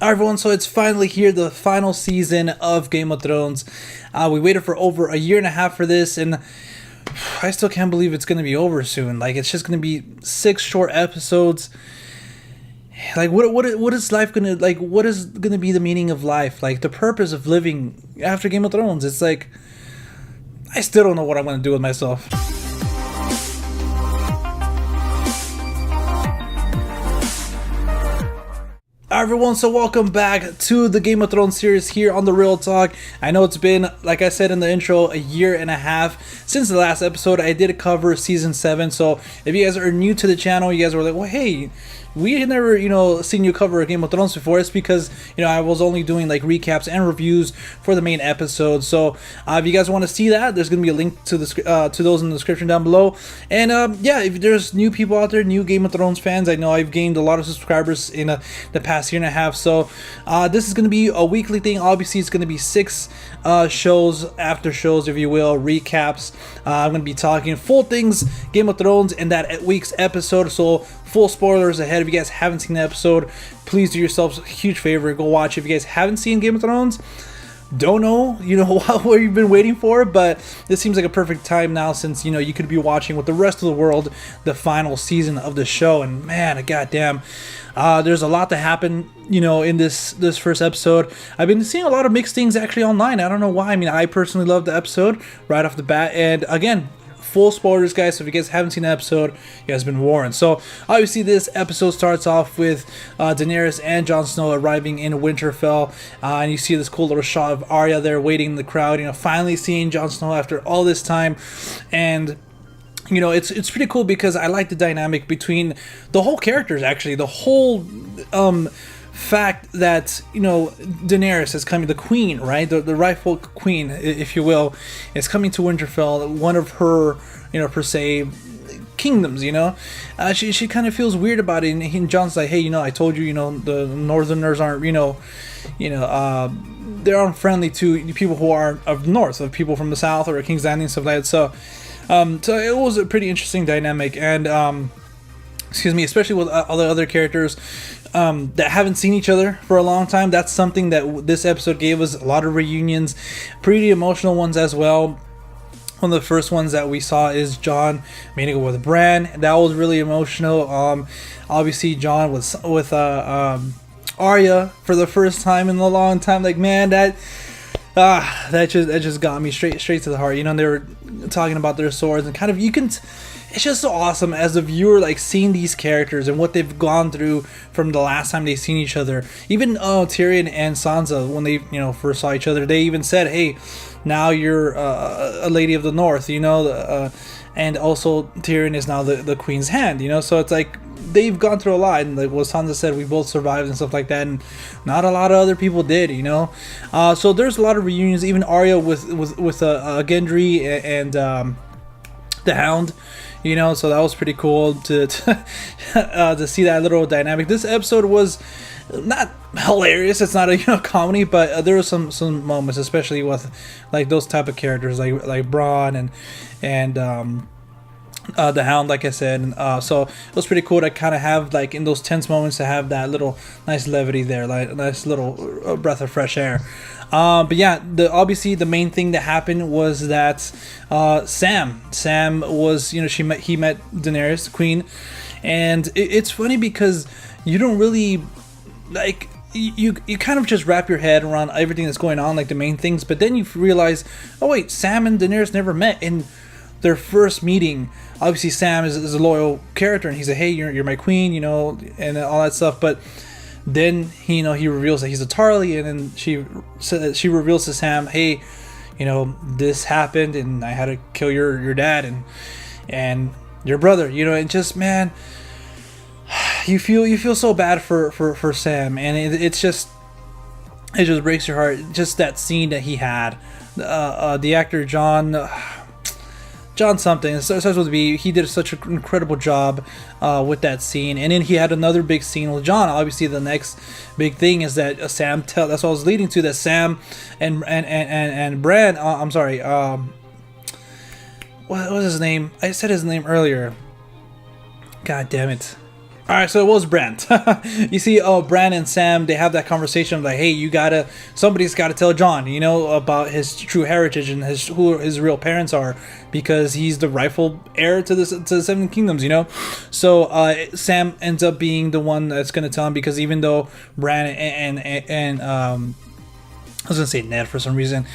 Alright everyone, so it's finally here, the final season of Game of Thrones. We waited for over a year and a half for this, and I still can't believe it's going to be over soon. Like, it's just going to be 6 short episodes. Like, what is life going to, like, what is going to be the meaning of life? Like, the purpose of living after Game of Thrones. It's like, I still don't know what I'm going to do with myself. Hi everyone, so welcome back to the Game of Thrones series here on The Real Talk. I know it's been, like I said in the intro, a year and a half since the last episode. I did cover season 7, so if you guys are new to the channel, you guys were like, well, hey, we had never, seen you cover a Game of Thrones before. It's because, I was only doing like recaps and reviews for the main episode. So if you guys want to see that, there's going to be a link to the to those in the description down below. And yeah, if there's new people out there, new Game of Thrones fans, I know I've gained a lot of subscribers in the past year and a half. So this is going to be a weekly thing. Obviously, it's going to be 6 shows, after shows, if you will, recaps. I'm going to be talking full things Game of Thrones in that week's episode. So full spoilers ahead. If you guys haven't seen the episode, please do yourselves a huge favor, go watch. If you guys haven't seen Game of Thrones, don't know, what you've been waiting for, but this seems like a perfect time now, since you could be watching with the rest of the world the final season of the show. And man, goddamn, there's a lot to happen, in this first episode. I've been seeing a lot of mixed things actually online. I don't know why. I mean, I personally love the episode right off the bat, and again, full spoilers, guys, so if you guys haven't seen the episode, you guys have been warned. So obviously this episode starts off with Daenerys and Jon Snow arriving in Winterfell, and you see this cool little shot of Arya there waiting in the crowd, finally seeing Jon Snow after all this time. And it's pretty cool because I like the dynamic between the whole characters, actually. The whole fact that Daenerys is coming, the queen, right, the rightful queen, if you will, is coming to Winterfell, one of her per se kingdoms. She kind of feels weird about it, and Jon's like, hey, I told you, the Northerners aren't, they aren't friendly to people who are of the north, of people from the south or King's Landing and stuff like that. So it was a pretty interesting dynamic, and excuse me, especially with all the other characters that haven't seen each other for a long time. That's something that this episode gave us, a lot of reunions, pretty emotional ones as well. One of the first ones that we saw is Jon meeting with Bran. That was really emotional. Obviously Jon with Arya for the first time in a long time. Like, man, that just got me straight to the heart. They were talking about their swords, and kind of it's just so awesome as a viewer, like, seeing these characters and what they've gone through from the last time they've seen each other. Even Tyrion and Sansa, when they first saw each other, they even said, hey, now you're a lady of the north, and also Tyrion is now the queen's hand, so it's like they've gone through a lot. And like what Sansa said, we both survived and stuff like that, and not a lot of other people did, so there's a lot of reunions. Even Arya with Gendry and the Hound, so that was pretty cool to see that little dynamic. This episode was not hilarious, it's not a comedy, but there were some moments, especially with like those type of characters like Bronn and the Hound, like I said. And so it was pretty cool to kind of have, like, in those tense moments, to have that little nice levity there, like a nice little breath of fresh air. But yeah, obviously the main thing that happened was that Sam was, he met Daenerys, the queen. And it's funny because you don't really, like, you kind of just wrap your head around everything that's going on, like the main things, but then you realize, oh wait, Sam and Daenerys never met in their first meeting. Obviously Sam is a loyal character, and he's like, hey, you're my queen, and all that stuff. But then he reveals that he's a Tarly, and then she reveals to Sam, hey, this happened, and I had to kill your dad and your brother, and just, man, you feel so bad for Sam, and it just breaks your heart. Just that scene that he had, the actor John something, it starts with B. He did such an incredible job with that scene. And then he had another big scene with Jon. Obviously the next big thing is that that's what I was leading to, that Sam and Bran, I'm sorry, what was his name? I said his name earlier. God damn it. All right, so it was Brand. You see, Brand and Sam, they have that conversation of like, hey, somebody's got to tell Jon, about his true heritage and who his real parents are, because he's the rightful heir to the Seven Kingdoms, So Sam ends up being the one that's going to tell him, because even though Brand and I was going to say Ned for some reason,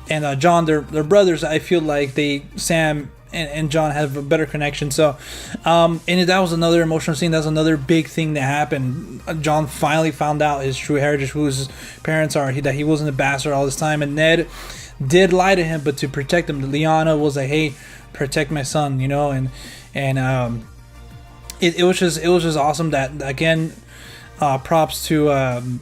and Jon, they're brothers, I feel like Sam and Jon have a better connection. So, and that was another emotional scene. That's another big thing that happened. Jon finally found out his true heritage, who his parents are. That he wasn't a bastard all this time. And Ned did lie to him, but to protect him. Lyanna was like, "Hey, protect my son," and it was just awesome. That again, props to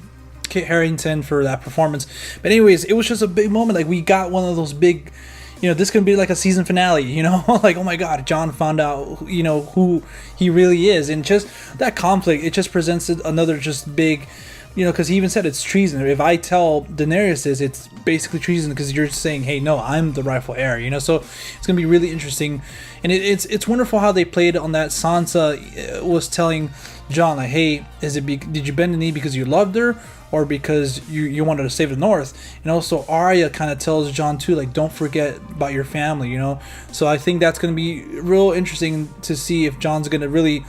Kit Harington for that performance. But anyways, it was just a big moment. Like, we got one of those big. This could be like a season finale, like, oh my god, Jon found out, who he really is. And just that conflict, it just presents another just big, because he even said it's treason. If I tell Daenerys this, it's basically treason, because you're saying, hey, no, I'm the rightful heir, so it's going to be really interesting. And it's wonderful how they played on that. Sansa was telling Jon, like, hey, did you bend the knee because you loved her, or because you wanted to save the North? And also Arya kind of tells Jon too, like, don't forget about your family, So I think that's going to be real interesting to see if Jon's going to really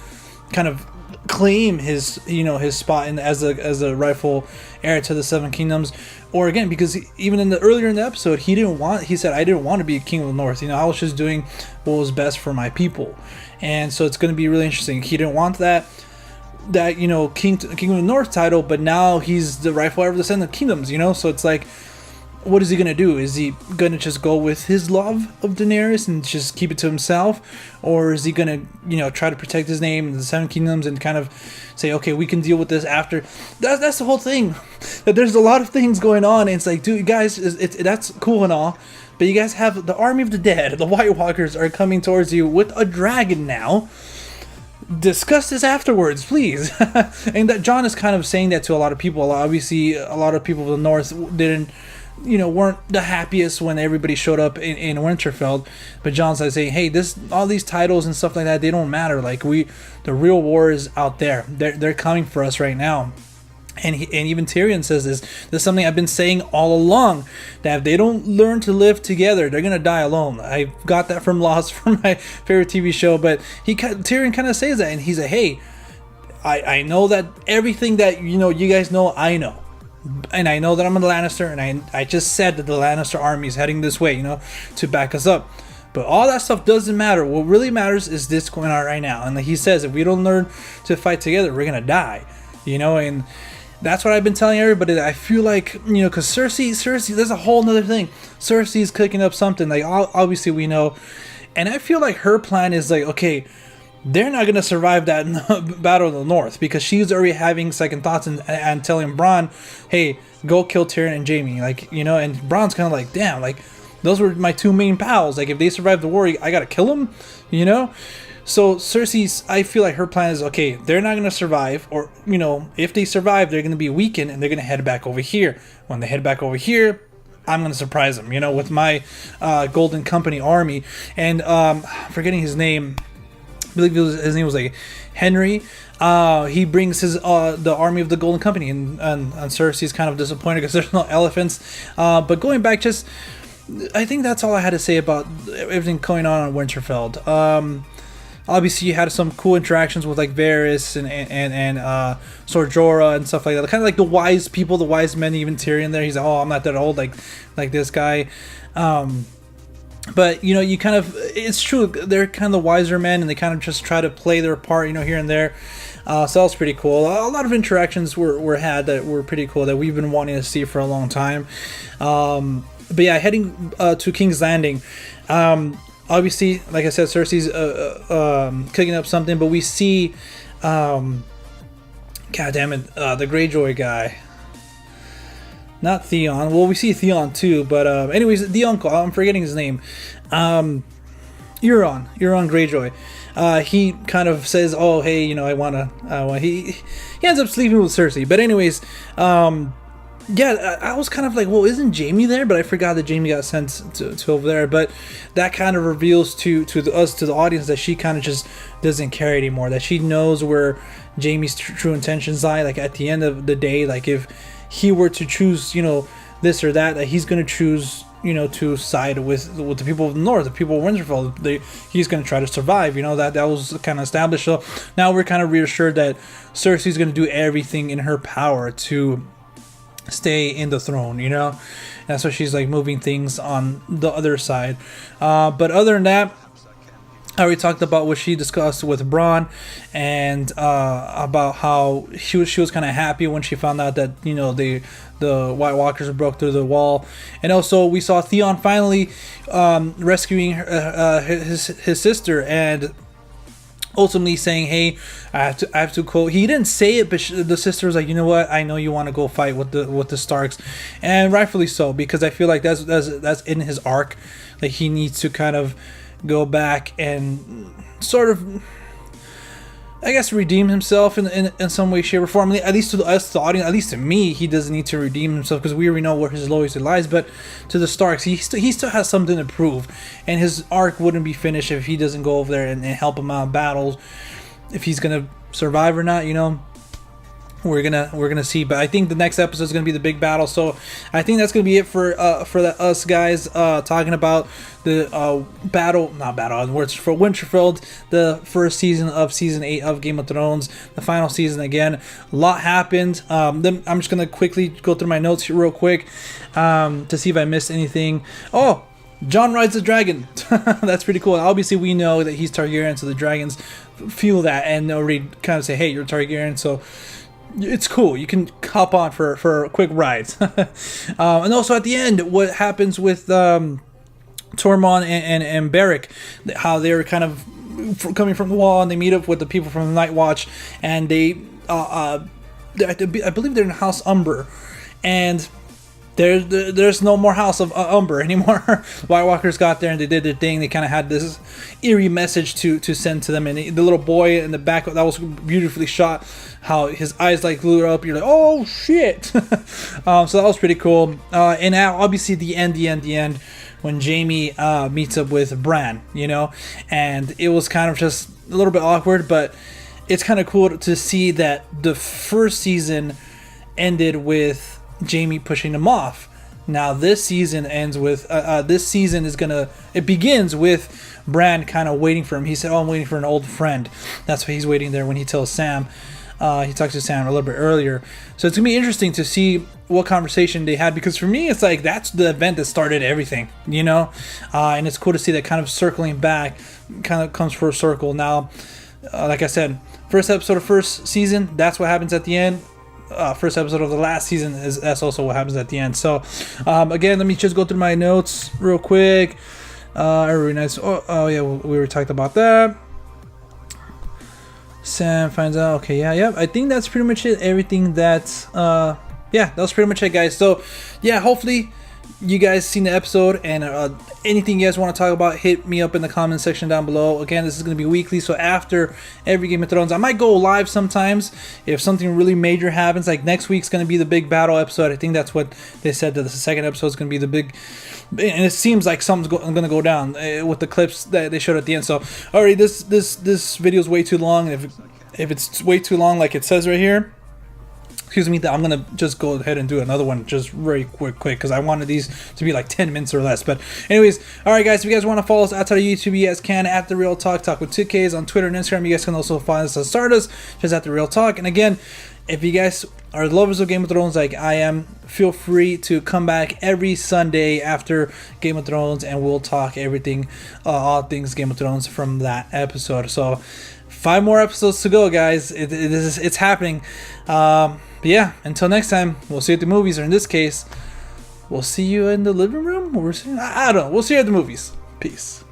kind of claim his spot as a rightful heir to the Seven Kingdoms, or again, because even earlier in the episode, he said, I didn't want to be king of the North, I was just doing what was best for my people. And so it's going to be really interesting. He didn't want that king of the North title, but now he's the rightful heir of the Seven Kingdoms, so it's like, what is he gonna do? Is he gonna just go with his love of Daenerys and just keep it to himself, or is he gonna try to protect his name in the Seven Kingdoms and kind of say, okay, we can deal with this after? That's the whole thing. That there's a lot of things going on, and it's like, dude, guys, that's cool and all, but you guys have the army of the dead, the White Walkers, are coming towards you with a dragon now. Discuss this afterwards, please. And that Jon is kind of saying that to a lot of people. Obviously, a lot of people in the North weren't the happiest when everybody showed up in Winterfell. But Jon's like saying, hey, all these titles and stuff like that, they don't matter. Like, the real war is out there. They're coming for us right now. And even Tyrion says this. This is something I've been saying all along, that if they don't learn to live together, they're gonna die alone. I got that from Lost, from my favorite TV show. But Tyrion kind of says that, and he's like, hey, I know that everything that you guys know, I know. And I know that I'm a Lannister, and I just said that the Lannister army is heading this way, to back us up. But all that stuff doesn't matter. What really matters is this going on right now. And he says, if we don't learn to fight together, we're gonna die. And that's what I've been telling everybody. I feel like, because Cersei, there's a whole nother thing. Cersei's cooking up something. Like, obviously we know. And I feel like her plan is like, okay, they're not going to survive that Battle of the North, because she's already having second thoughts and telling Bronn, hey, go kill Tyrion and Jaime. Like, and Bronn's kind of like, damn, like, those were my two main pals. Like, if they survive the war, I got to kill them, So Cersei's, I feel like her plan is, okay, they're not going to survive, or, if they survive, they're going to be weakened, and they're going to head back over here. When they head back over here, I'm going to surprise them, with my Golden Company army. And forgetting his name, I believe his name was like Henry. He brings his the army of the Golden Company, and Cersei's kind of disappointed because there's no elephants. But going back, I think that's all I had to say about everything going on Winterfell. Obviously, you had some cool interactions with like Varys and Ser Jorah and stuff like that. Kind of like the wise people, the wise men. Even Tyrion there, he's like, oh, I'm not that old, like this guy. But you kind of, it's true, they're kind of the wiser men, and they kind of just try to play their part, here and there. So that was pretty cool. A lot of interactions were had that were pretty cool, that we've been wanting to see for a long time. But yeah, heading to King's Landing. Obviously, like I said, Cersei's cooking up something, but we see, god damn it, the Greyjoy guy. Not Theon. Well, we see Theon too, but anyways, the uncle, I'm forgetting his name. Euron Greyjoy. He kind of says, oh, hey, I want to, he ends up sleeping with Cersei. But anyways, yeah, I was kind of like, well, isn't Jamie there? But I forgot that Jamie got sent to over there. But that kind of reveals to the audience, that she kind of just doesn't care anymore. That she knows where Jamie's true intentions lie. Like at the end of the day, like if he were to choose, this or that he's gonna choose, to side with the people of the North, the people of Winterfell. He's gonna try to survive. That was kind of established. So now we're kind of reassured that Cersei's gonna do everything in her power to stay in the throne, That's why she's like moving things on the other side. But other than that, I already talked about what she discussed with Bronn, and about how she was kind of happy when she found out that the White Walkers broke through the wall, and also we saw Theon finally rescuing his sister, and ultimately saying, "Hey, I have to quote." He didn't say it, but the sister was like, "You know what? I know you want to go fight with the Starks," and rightfully so, because I feel like that's in his arc. Like he needs to kind of go back and sort of, I guess, redeem himself in some way, shape, or form. At least to us, the audience, at least to me, he doesn't need to redeem himself because we already know where his loyalty lies. But to the Starks, he still has something to prove, and his arc wouldn't be finished if he doesn't go over there and help them out in battles. If he's gonna survive or not, we're gonna see. But I think the next episode is gonna be the big battle. So I think that's gonna be it for us guys talking about the words for Winterfell, the first season of season 8 of Game of Thrones, the final season. Again, a lot happened. Then I'm just gonna quickly go through my notes here real quick to see if I missed anything. Oh, Jon rides the dragon. That's pretty cool. Obviously, we know that he's Targaryen, so the dragons feel that and already kind of say, "Hey, you're Targaryen," so it's cool. You can hop on for quick rides. And also at the end, what happens with Tormund and Beric, how they're kind of coming from the wall and they meet up with the people from the Night Watch, and they I believe they're in House Umber, and there's no more House of Umber anymore. White Walkers got there and they did their thing. They kind of had this eerie message to send to them, and the little boy in the back, that was beautifully shot, how his eyes like blew up. You're like, oh shit. So that was pretty cool. And now obviously the end when Jamie meets up with Bran, and it was kind of just a little bit awkward, but it's kind of cool to see that the first season ended with Jamie pushing him off. Now this season ends with it begins with Bran kind of waiting for him. He said, "Oh, I'm waiting for an old friend." That's why he's waiting there when he tells Sam. He talks to Sam a little bit earlier, so it's gonna be interesting to see what conversation they had, because for me it's like that's the event that started everything, and it's cool to see that kind of circling back, kind of comes full circle. Now, like I said, first episode of first season, that's what happens at the end. First episode of the last season that's also what happens at the end. So again, let me just go through my notes real quick. Really nice. Oh yeah, we were talking about that. Sam finds out. Okay, yeah. I think that's pretty much it. Everything that that was pretty much it, guys. So yeah, hopefully you guys seen the episode, and anything you guys want to talk about, hit me up in the comment section down below. Again, this is going to be weekly, so after every Game of Thrones, I might go live sometimes if something really major happens. Like next week's going to be the big battle episode. I think that's what they said, that the second episode is going to be the big, and it seems like something's going to go down with the clips that they showed at the end. So already this video is way too long. If it's way too long, like it says right here, excuse me, I'm gonna just go ahead and do another one just very quick because I wanted these to be like 10 minutes or less. But anyways, alright guys, if you guys want to follow us outside of YouTube, you guys can at The Real Talk with 2Ks on Twitter and Instagram. You guys can also find us on Stardust, just at The Real Talk. And again, if you guys are lovers of Game of Thrones like I am, feel free to come back every Sunday after Game of Thrones, and we'll talk everything, all things Game of Thrones from that episode. So 5 more episodes to go, guys. It's happening. But yeah, until next time, we'll see you at the movies, or in this case, we'll see you in the living room. I don't know. We'll see you at the movies. Peace.